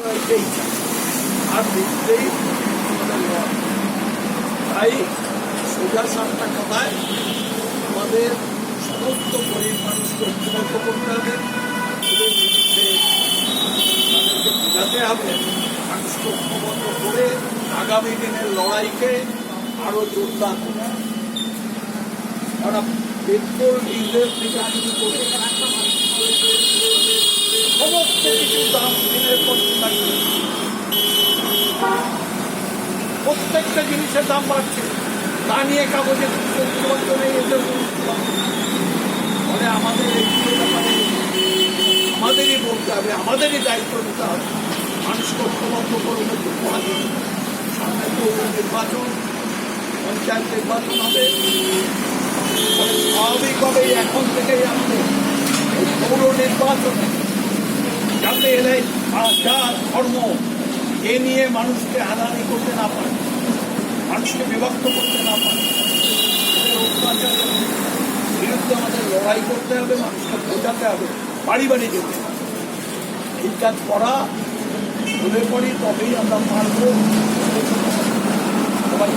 আর দেখতেই তাই সোজা সাতটা কথায় আমাদের সমস্ত গরিব মানুষকে ঐক্যবদ্ধ করতে হবে, ওদের বিরুদ্ধে তাদেরকে বোঝাতে হবে, মানুষকে ঐক্যবদ্ধ করে আগামী দিনের লড়াইকে আরো জোরদার করতে হবে। কারণ পেট্রোল ডিজেল থেকে শুরু করে সমস্ত কিছু দাম দিনের পর থাকবে, প্রত্যেকটা জিনিসের দাম বাড়ছে। তা নিয়ে কাগজে ফলে আমাদের এই ব্যাপারে আমাদেরই বলতে হবে, আমাদেরই দায়িত্ব নিতে হবে, মানুষকে ঐক্যবদ্ধ করবে। সামনে পৌর নির্বাচন, পঞ্চায়েত নির্বাচন হবে, ফলে স্বাভাবিকভাবেই এখন থেকেই আমাদের এই পৌর নির্বাচনে যাতে এলে যার ধর্ম এ নিয়ে মানুষকে হানাহানি করতে না পারে, মানুষকে বিভক্ত করতে না পারে, অত্যাচারের বিরুদ্ধে আমাদের লড়াই করতে হবে, মানুষকে বোঝাতে হবে, বাড়ি বাড়ি যেতে হবে। এই কাজ করা হলে পরই তবেই আমরা পারবো। সবাই